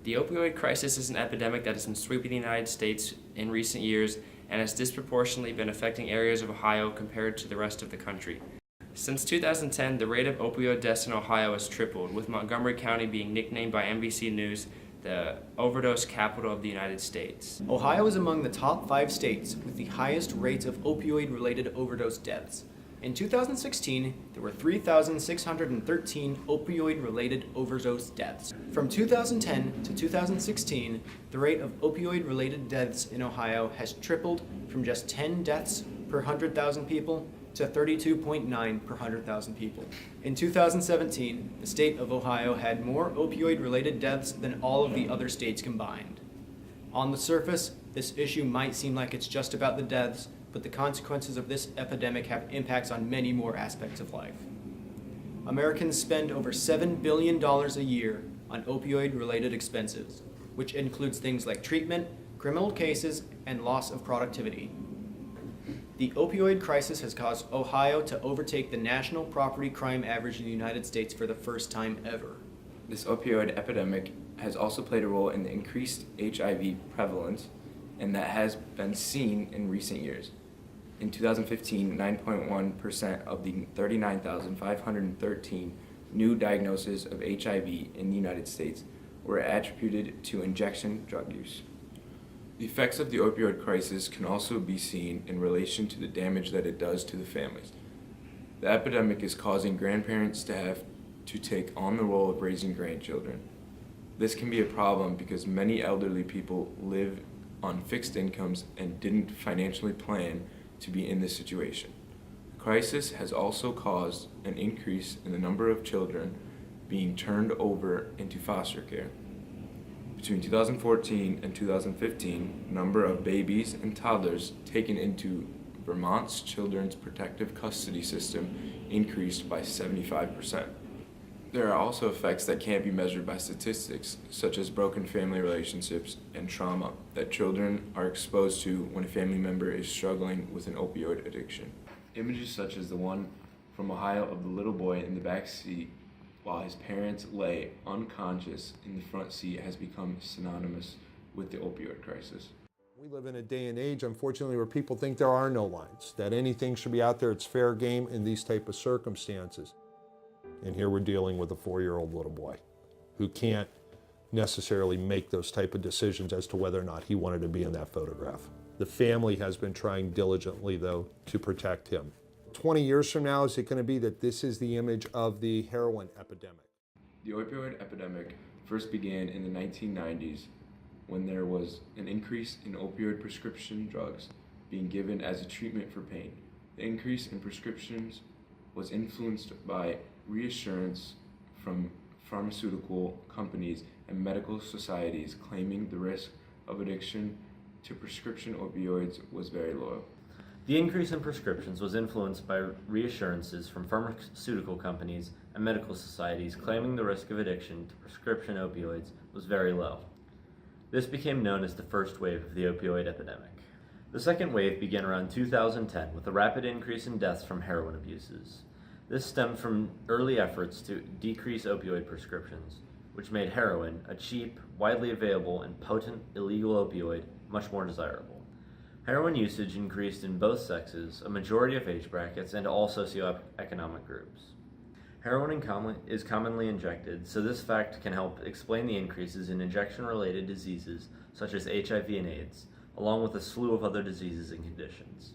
The opioid crisis is an epidemic that has been sweeping the United States in recent years and has disproportionately been affecting areas of Ohio compared to the rest of the country. Since 2010, the rate of opioid deaths in Ohio has tripled, with Montgomery County being nicknamed by NBC News the overdose capital of the United States. Ohio is among the top 5 states with the highest rates of opioid-related overdose deaths. In 2016, there were 3,613 opioid-related overdose deaths. From 2010 to 2016, the rate of opioid-related deaths in Ohio has tripled from just 10 deaths per 100,000 people to 32.9 per 100,000 people. In 2017, the state of Ohio had more opioid-related deaths than all of the other states combined. On the surface, this issue might seem like it's just about the deaths, but the consequences of this epidemic have impacts on many more aspects of life. Americans spend over $7 billion a year on opioid-related expenses, which includes things like treatment, criminal cases, and loss of productivity. The opioid crisis has caused Ohio to overtake the national property crime average in the United States for the first time ever. This opioid epidemic has also played a role in the increased HIV prevalence, and that has been seen in recent years. In 2015, 9.1% of the 39,513 new diagnoses of HIV in the United States were attributed to injection drug use. The effects of the opioid crisis can also be seen in relation to the damage that it does to the families. The epidemic is causing grandparents to have to take on the role of raising grandchildren. This can be a problem because many elderly people live on fixed incomes and didn't financially plan to be in this situation. The crisis has also caused an increase in the number of children being turned over into foster care. Between 2014 and 2015, the number of babies and toddlers taken into Vermont's Children's Protective Custody System increased by 75%. There are also effects that can't be measured by statistics, such as broken family relationships and trauma that children are exposed to when a family member is struggling with an opioid addiction. Images such as the one from Ohio of the little boy in the back seat while his parents lay unconscious in the front seat has become synonymous with the opioid crisis. We live in a day and age, unfortunately, where people think there are no lines, that anything should be out there, it's fair game in these type of circumstances. And here we're dealing with a 4-year-old little boy who can't necessarily make those type of decisions as to whether or not he wanted to be in that photograph. The family has been trying diligently, though, to protect him. 20 years from now, is it going to be that this is the image of the heroin epidemic? The opioid epidemic first began in the 1990s when there was an increase in opioid prescription drugs being given as a treatment for pain. The increase in prescriptions was influenced by reassurance from pharmaceutical companies and medical societies claiming the risk of addiction to prescription opioids was very low. The increase in prescriptions was influenced by reassurances from pharmaceutical companies and medical societies claiming the risk of addiction to prescription opioids was very low. This became known as the first wave of the opioid epidemic. The second wave began around 2010 with a rapid increase in deaths from heroin abuses. This stemmed from early efforts to decrease opioid prescriptions, which made heroin, a cheap, widely available, and potent illegal opioid, much more desirable. Heroin usage increased in both sexes, a majority of age brackets, and all socioeconomic groups. Heroin is commonly injected, so this fact can help explain the increases in injection-related diseases such as HIV and AIDS, along with a slew of other diseases and conditions.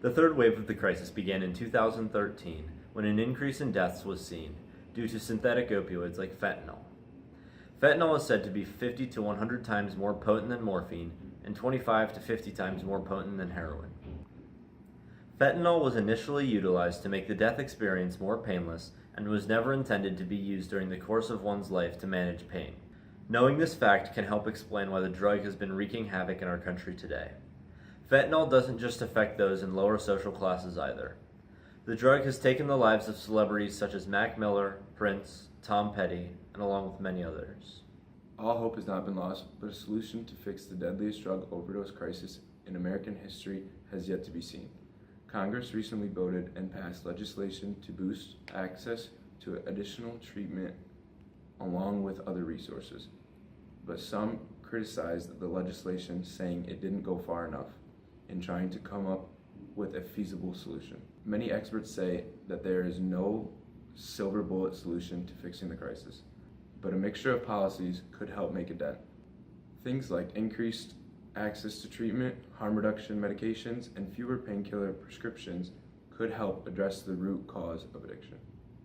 The third wave of the crisis began in 2013 when an increase in deaths was seen due to synthetic opioids like fentanyl. Fentanyl is said to be 50 to 100 times more potent than morphine and 25 to 50 times more potent than heroin. Fentanyl was initially utilized to make the death experience more painless and was never intended to be used during the course of one's life to manage pain. Knowing this fact can help explain why the drug has been wreaking havoc in our country today. Fentanyl doesn't just affect those in lower social classes either. The drug has taken the lives of celebrities such as Mac Miller, Prince, Tom Petty, and along with many others. All hope has not been lost, but a solution to fix the deadliest drug overdose crisis in American history has yet to be seen. Congress recently voted and passed legislation to boost access to additional treatment along with other resources. But some criticized the legislation, saying it didn't go far enough in trying to come up with a feasible solution. Many experts say that there is no silver bullet solution to fixing the crisis, but a mixture of policies could help make a dent. Things like increased access to treatment, harm reduction medications, and fewer painkiller prescriptions could help address the root cause of addiction.